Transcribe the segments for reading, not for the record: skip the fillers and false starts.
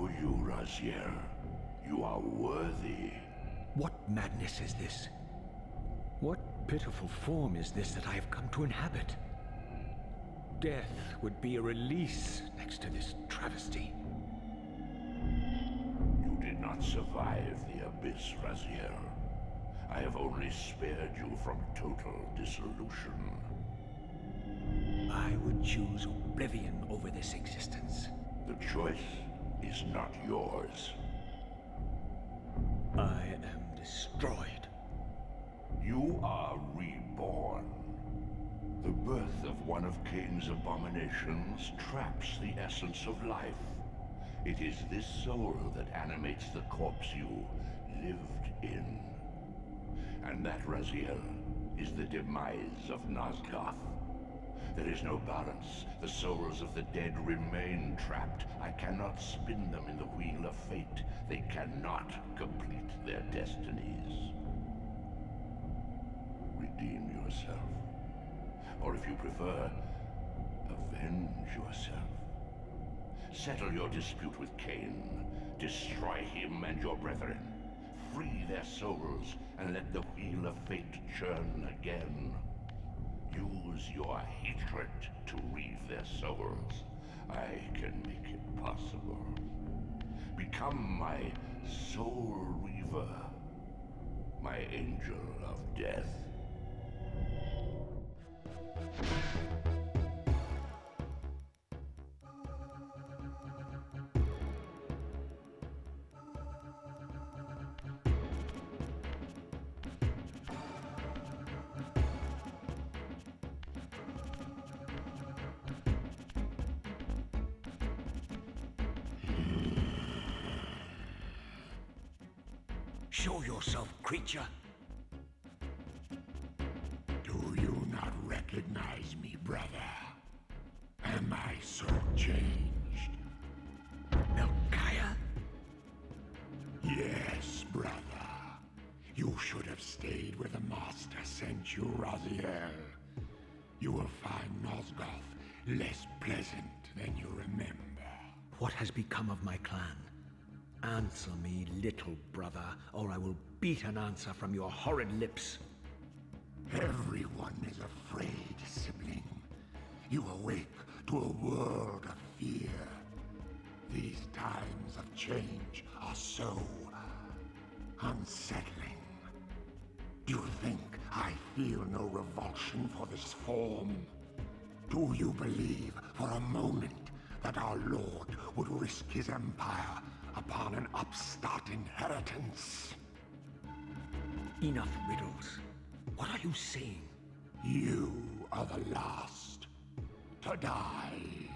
for you, Raziel. You are worthy. What madness is this? What pitiful form is this that I have come to inhabit? Death would be a release next to this travesty. You did not survive the abyss, Raziel. I have only spared you from total dissolution. I would choose oblivion over this existence. The choice is not yours. I am destroyed. You are reborn. The birth of one of Kain's abominations traps the essence of life. It is this soul that animates the corpse you lived in. And that, Raziel, is the demise of Nosgoth. There is no balance. The souls of the dead remain trapped. I cannot spin them in the wheel of fate. They cannot complete their destinies. Redeem yourself. Or if you prefer, avenge yourself. Settle your dispute with Kain. Destroy him and your brethren. Free their souls and let the wheel of fate churn again. Use your hatred to reave their souls. I can make it possible. Become my soul reaver, my angel of death. Show yourself, creature! Do you not recognize me, brother? Am I so changed? Melchiah? Yes, brother. You should have stayed where the Master sent you, Raziel. You will find Nosgoth less pleasant than you remember. What has become of my clan? Answer me, little brother, or I will beat an answer from your horrid lips. Everyone is afraid, sibling. You awake to a world of fear. These times of change are so unsettling. Do you think I feel no revulsion for this form? Do you believe for a moment that our Lord would risk his empire upon an upstart inheritance? Enough riddles. What are you saying? You are the last to die.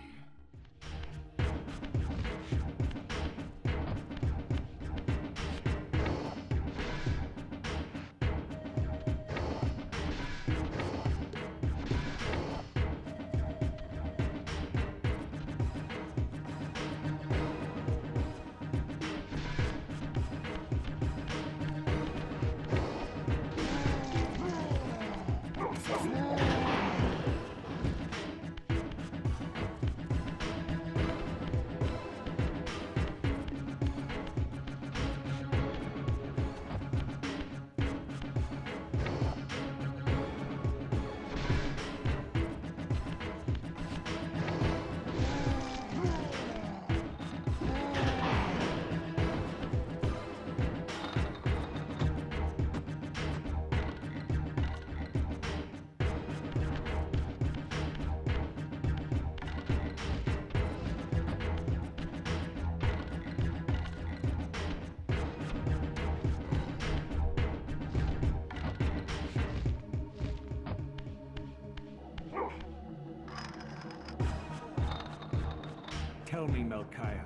Tell me, Melchiah,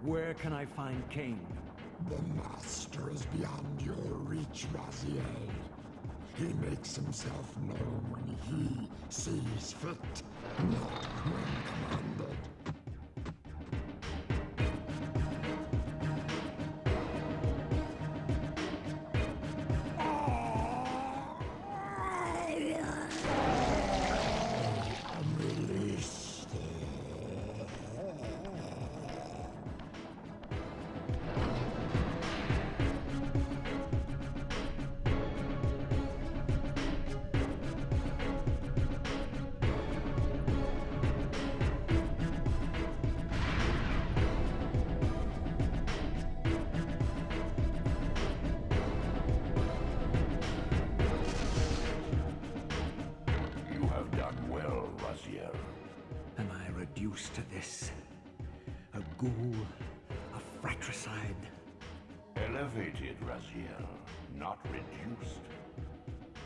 where can I find Kain? The Master is beyond your reach, Raziel. He makes himself known when he sees fit, not when commanded. to this? A ghoul, a fratricide. Elevated, Raziel, not reduced.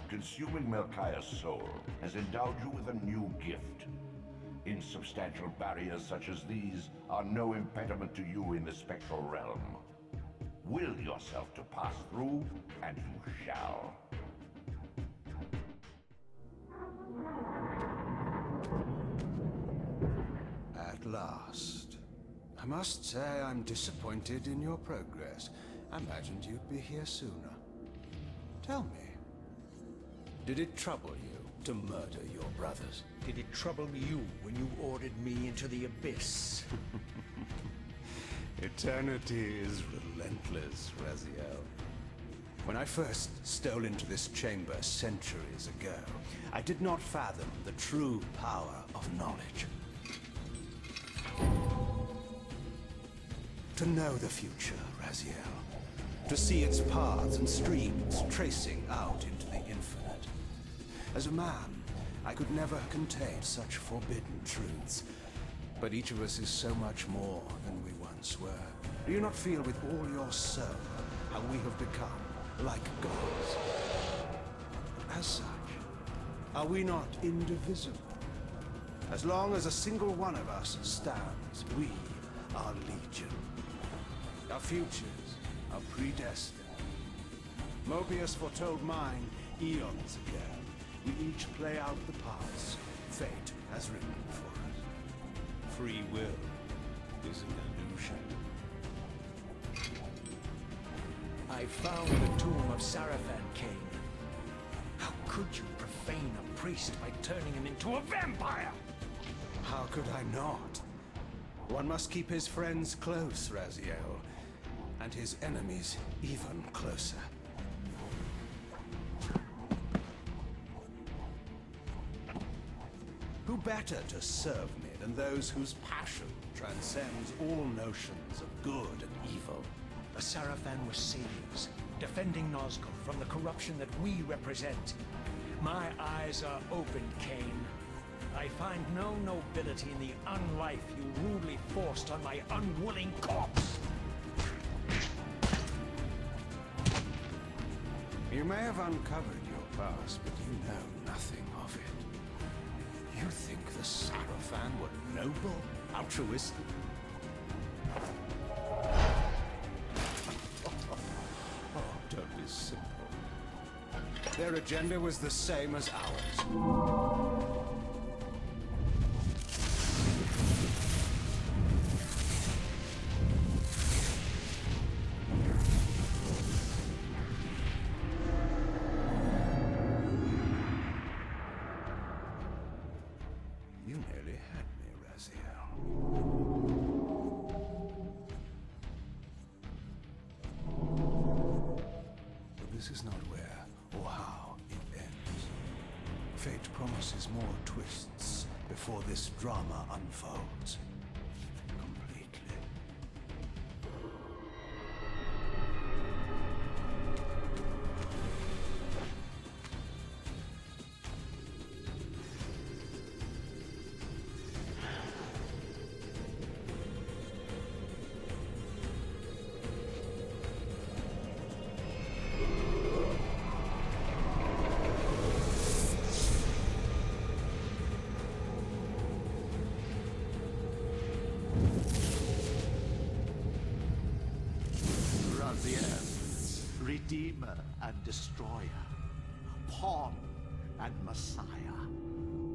Consuming Melchiah's soul has endowed you with a new gift. Insubstantial barriers such as these are no impediment to you in the spectral realm. Will yourself to pass through, and you shall. At last. I must say I'm disappointed in your progress. I imagined you'd be here sooner. Tell me, did it trouble you to murder your brothers? Did it trouble you when you ordered me into the abyss? Eternity is relentless, Raziel. When I first stole into this chamber centuries ago, I did not fathom the true power of knowledge. To know the future, Raziel. To see its paths and streams tracing out into the infinite. As a man, I could never contain such forbidden truths. But each of us is so much more than we once were. Do you not feel with all your soul how we have become like gods? As such, are we not indivisible? As long as a single one of us stands, we are legion. Our futures are predestined. Mobius foretold mine eons ago. We each play out the parts fate has written for us. Free will is an illusion. I found the tomb of Sarafan, Kain. How could you profane a priest by turning him into a vampire? How could I not? One must keep his friends close, Raziel, and his enemies even closer. Who better to serve me than those whose passion transcends all notions of good and evil? The Sarafan were saviors, defending Nazgul from the corruption that we represent. My eyes are open, Kain. I find no nobility in the unlife you rudely forced on my unwilling corpse. You may have uncovered your past, but you know nothing of it. You think the Sarafan were noble, altruistic? Oh, don't be simple. Their agenda was the same as ours. You nearly had me, Raziel. But this is not where or how it ends. Fate promises more twists before this drama unfolds completely. Redeemer and Destroyer, Pawn and Messiah.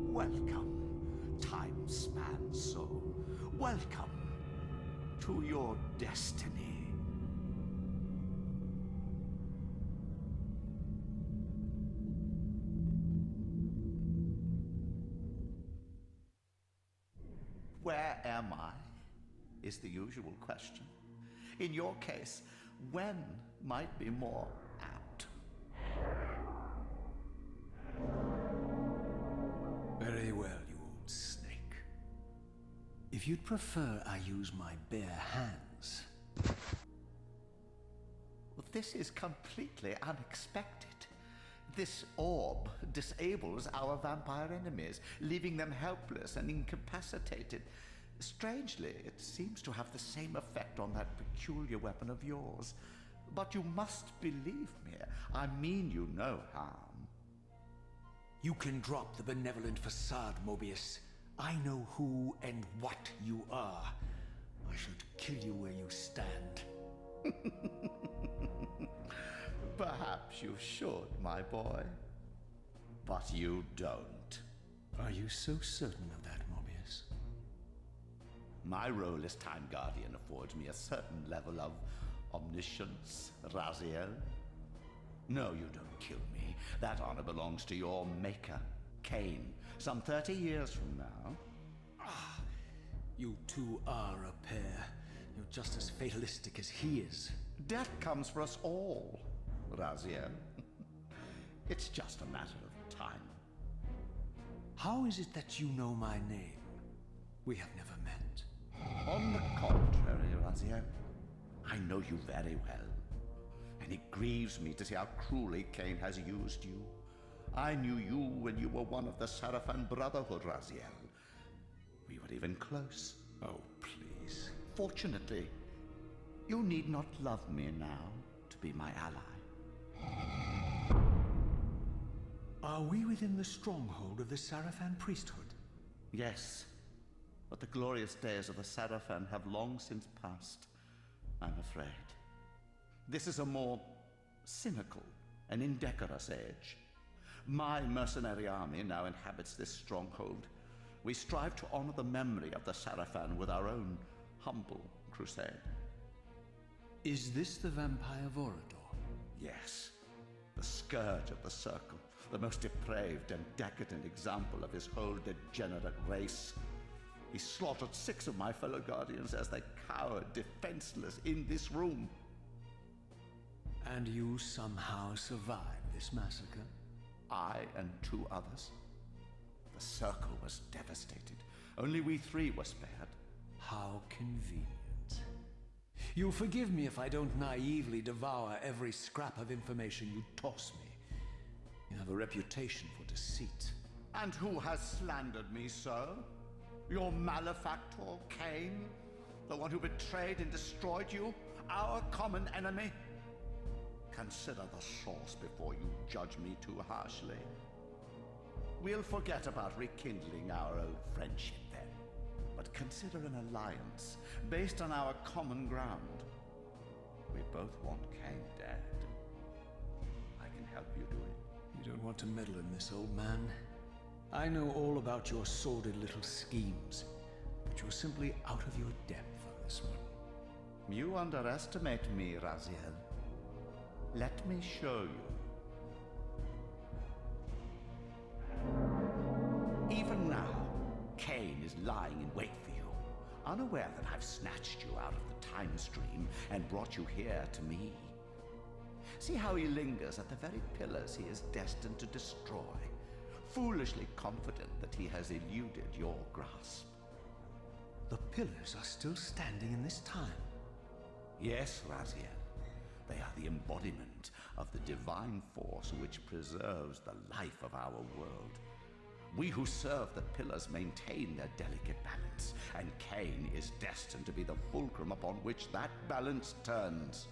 Welcome, time-span soul. Welcome to your destiny. Where am I? Is the usual question. In your case, when might be more apt. Very well, you old snake. If you'd prefer I use my bare hands... Well, this is completely unexpected. This orb disables our vampire enemies, leaving them helpless and incapacitated. Strangely, it seems to have the same effect on that peculiar weapon of yours. But you must believe me. I mean you no harm. You can drop the benevolent facade, Mobius. I know who and what you are. I should kill you where you stand. Perhaps you should, my boy. But you don't. Are you so certain of that, Mobius? My role as Time Guardian affords me a certain level of omniscience, Raziel. No, you don't kill me. That honor belongs to your maker, Kain, some 30 years from now. You two are a pair. You're just as fatalistic as he is. Death comes for us all, Raziel. It's just a matter of time. How is it that you know my name? We have never met. On the contrary, Raziel, I know you very well. And it grieves me to see how cruelly Kain has used you. I knew you when you were one of the Sarafan Brotherhood, Raziel. We were even close. Oh, please. Fortunately, you need not love me now to be my ally. Are we within the stronghold of the Sarafan priesthood? Yes, but the glorious days of the Sarafan have long since passed, I'm afraid. This is a more cynical and indecorous age. My mercenary army now inhabits this stronghold. We strive to honor the memory of the Sarafan with our own humble crusade. Is this the vampire Vorador? Yes, the scourge of the Circle, the most depraved and decadent example of his whole degenerate race. He slaughtered 6 of my fellow Guardians as they cowered defenseless in this room. And you somehow survived this massacre? I and 2 others. The Circle was devastated. Only we 3 were spared. How convenient. You'll forgive me if I don't naively devour every scrap of information you toss me. You have a reputation for deceit. And who has slandered me so? Your malefactor, Kain? The one who betrayed and destroyed you? Our common enemy? Consider the source before you judge me too harshly. We'll forget about rekindling our old friendship then. But consider an alliance based on our common ground. We both want Kain dead. I can help you do it. You don't want to meddle in this, old man. I know all about your sordid little schemes, but you're simply out of your depth on this one. You underestimate me, Raziel. Let me show you. Even now, Kain is lying in wait for you, unaware that I've snatched you out of the time stream and brought you here to me. See how he lingers at the very pillars he is destined to destroy, foolishly confident that he has eluded your grasp. The pillars are still standing in this time. Yes, Raziel. They are the embodiment of the divine force which preserves the life of our world. We who serve the pillars maintain their delicate balance, and Kain is destined to be the fulcrum upon which that balance turns.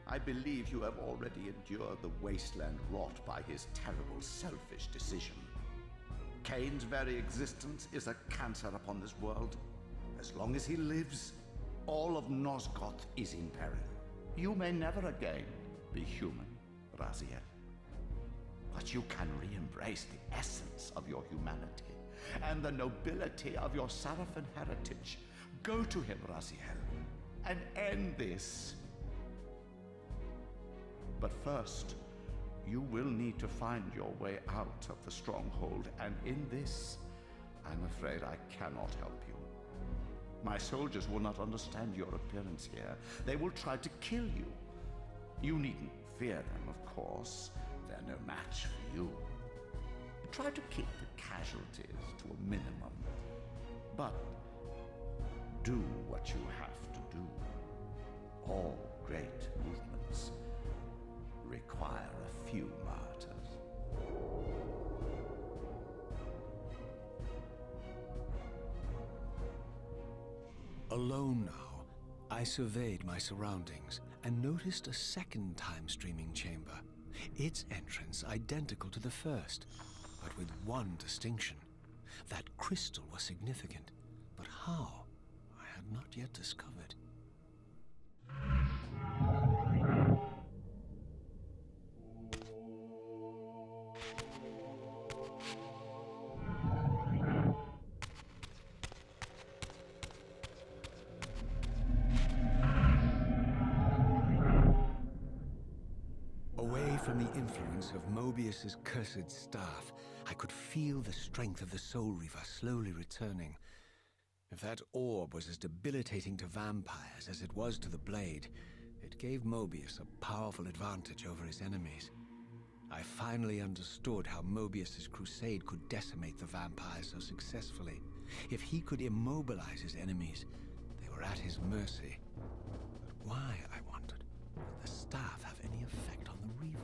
I believe you have already endured the wasteland wrought by his terrible, selfish decision. Kain's very existence is a cancer upon this world. As long as he lives, all of Nosgoth is in peril. You may never again be human, Raziel. But you can re-embrace the essence of your humanity and the nobility of your Sarafan heritage. Go to him, Raziel, and end this. But first, you will need to find your way out of the stronghold, and in this, I'm afraid I cannot help you. My soldiers will not understand your appearance here. They will try to kill you. You needn't fear them, of course. They're no match for you. Try to keep the casualties to a minimum. But do what you have to do. All great movements require a few martyrs. Alone now, I surveyed my surroundings and noticed a second time-streaming chamber. Its entrance identical to the first, but with one distinction. That crystal was significant, but how, I had not yet discovered. Away from the influence of Mobius's cursed staff, I could feel the strength of the Soul Reaver slowly returning. If that orb was as debilitating to vampires as it was to the blade, it gave Mobius a powerful advantage over his enemies. I finally understood how Mobius's crusade could decimate the vampires so successfully. If he could immobilize his enemies, they were at his mercy. But why, I wondered, would the staff have any effect on the Reaver?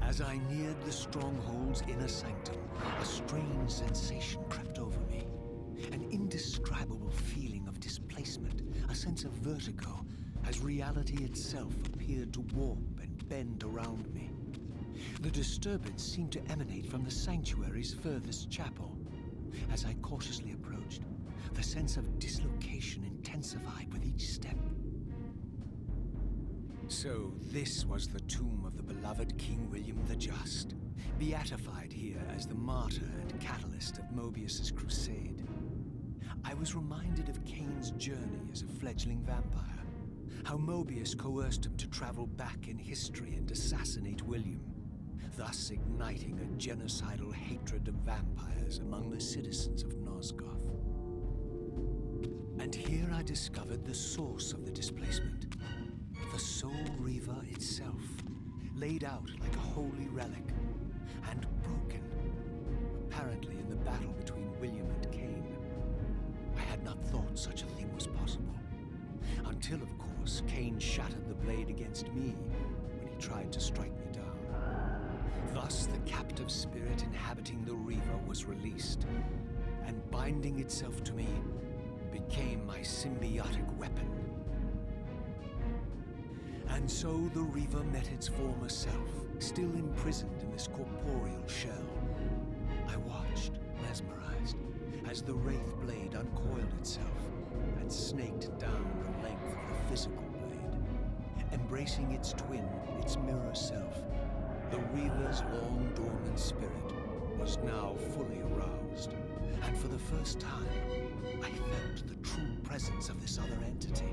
As I neared the stronghold's inner sanctum, a strange sensation crept over me. An indescribable feeling of displacement, a sense of vertigo, as reality itself appeared to warp and bend around me. The disturbance seemed to emanate from the sanctuary's furthest chapel. As I cautiously approached, the sense of dislocation intensified with each step. So this was the tomb of the beloved King William the Just, beatified here as the martyr and catalyst of Mobius's crusade. I was reminded of Kain's journey as a fledgling vampire, how Mobius coerced him to travel back in history and assassinate William, thus igniting a genocidal hatred of vampires among the citizens of Nosgoth. And here I discovered the source of the displacement. The Soul Reaver itself, laid out like a holy relic, and broken, apparently in the battle between William and Kain. I had not thought such a thing was possible, until, of course, Kain shattered the blade against me when he tried to strike me down. Thus, the captive spirit inhabiting the Reaver was released, and binding itself to me became my symbiotic weapon. And so the Reaver met its former self, still imprisoned in this corporeal shell. I watched, mesmerized, as the Wraith blade uncoiled itself and snaked down the length of the physical blade. Embracing its twin, its mirror self, the Reaver's long-dormant spirit was now fully aroused. And for the first time, I felt the true presence of this other entity,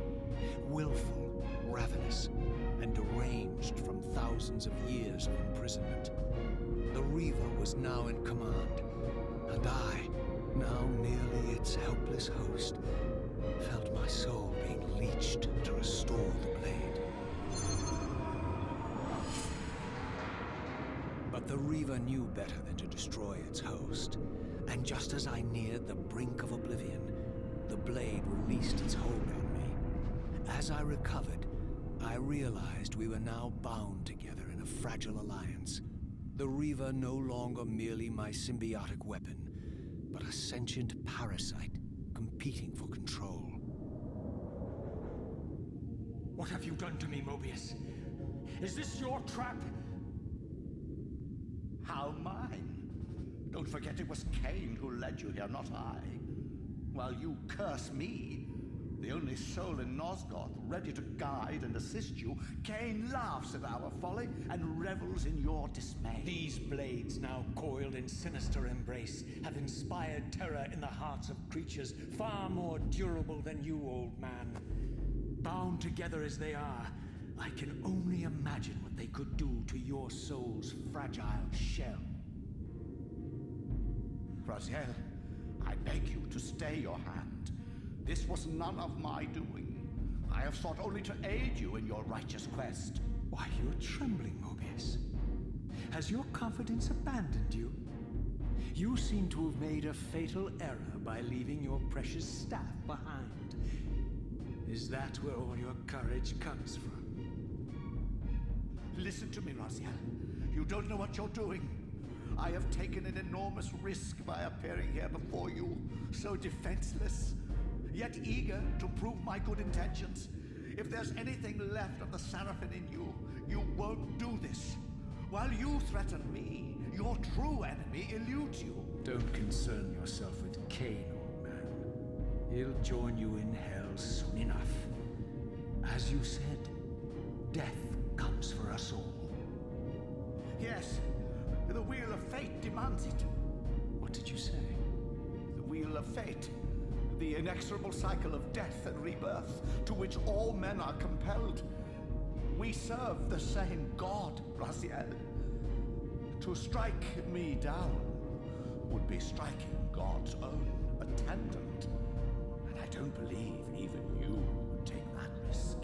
willful, ravenous, and deranged from thousands of years of imprisonment. The Reaver was now in command, and I, now merely its helpless host, felt my soul being leached to restore the blade. But the Reaver knew better than to destroy its host, and just as I neared the brink of oblivion, the blade released its hold on me. As I recovered, I realized we were now bound together in a fragile alliance. The Reaver no longer merely my symbiotic weapon, but a sentient parasite competing for control. What have you done to me, Mobius? Is this your trap? How mine? Don't forget it was Kain who led you here, not I. While you curse me, the only soul in Nosgoth ready to guide and assist you, Kain laughs at our folly and revels in your dismay. These blades, now coiled in sinister embrace, have inspired terror in the hearts of creatures far more durable than you, old man. Bound together as they are, I can only imagine what they could do to your soul's fragile shell. Raziel, I beg you to stay your hand. This was none of my doing. I have sought only to aid you in your righteous quest. Why, you're trembling, Mobius. Has your confidence abandoned you? You seem to have made a fatal error by leaving your precious staff behind. Is that where all your courage comes from? Listen to me, Raziel. You don't know what you're doing. I have taken an enormous risk by appearing here before you, so defenseless, yet eager to prove my good intentions. If there's anything left of the Seraphim in you, you won't do this. While you threaten me, your true enemy eludes you. Don't concern yourself with Kain, old man. He'll join you in hell soon enough. As you said, death comes for us all. Yes, the Wheel of Fate demands it. What did you say? The Wheel of Fate. The inexorable cycle of death and rebirth to which all men are compelled. We serve the same God, Raziel. To strike me down would be striking God's own attendant. And I don't believe even you would take that risk.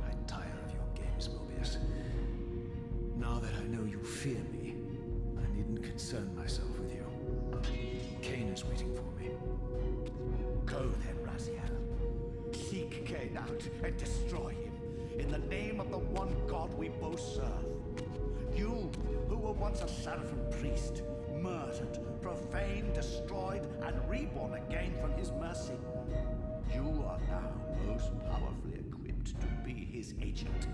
I tire of your games, Mobius. Now that I know you fear me, I needn't concern myself with you. Kain is waiting for me. Go then, Raziel. Seek Kain out and destroy him in the name of the one God we both serve. You, who were once a Seraphim priest, murdered, profaned, destroyed, and reborn again from his mercy. You are now most powerfully equipped to be his agent,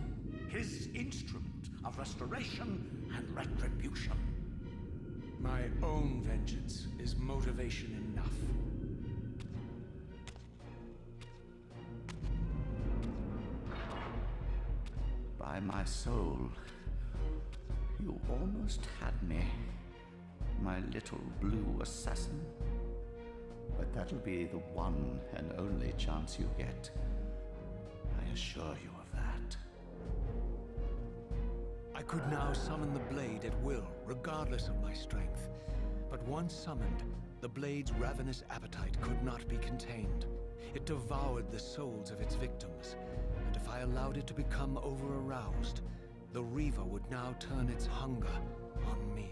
his instrument of restoration and retribution. My own vengeance is motivation enough. By my soul, you almost had me, my little blue assassin. But that'll be the one and only chance you get. I assure you of that. I could now summon the blade at will, regardless of my strength. But once summoned, the blade's ravenous appetite could not be contained. It devoured the souls of its victims, and if I allowed it to become over-aroused, the Reaver would now turn its hunger on me.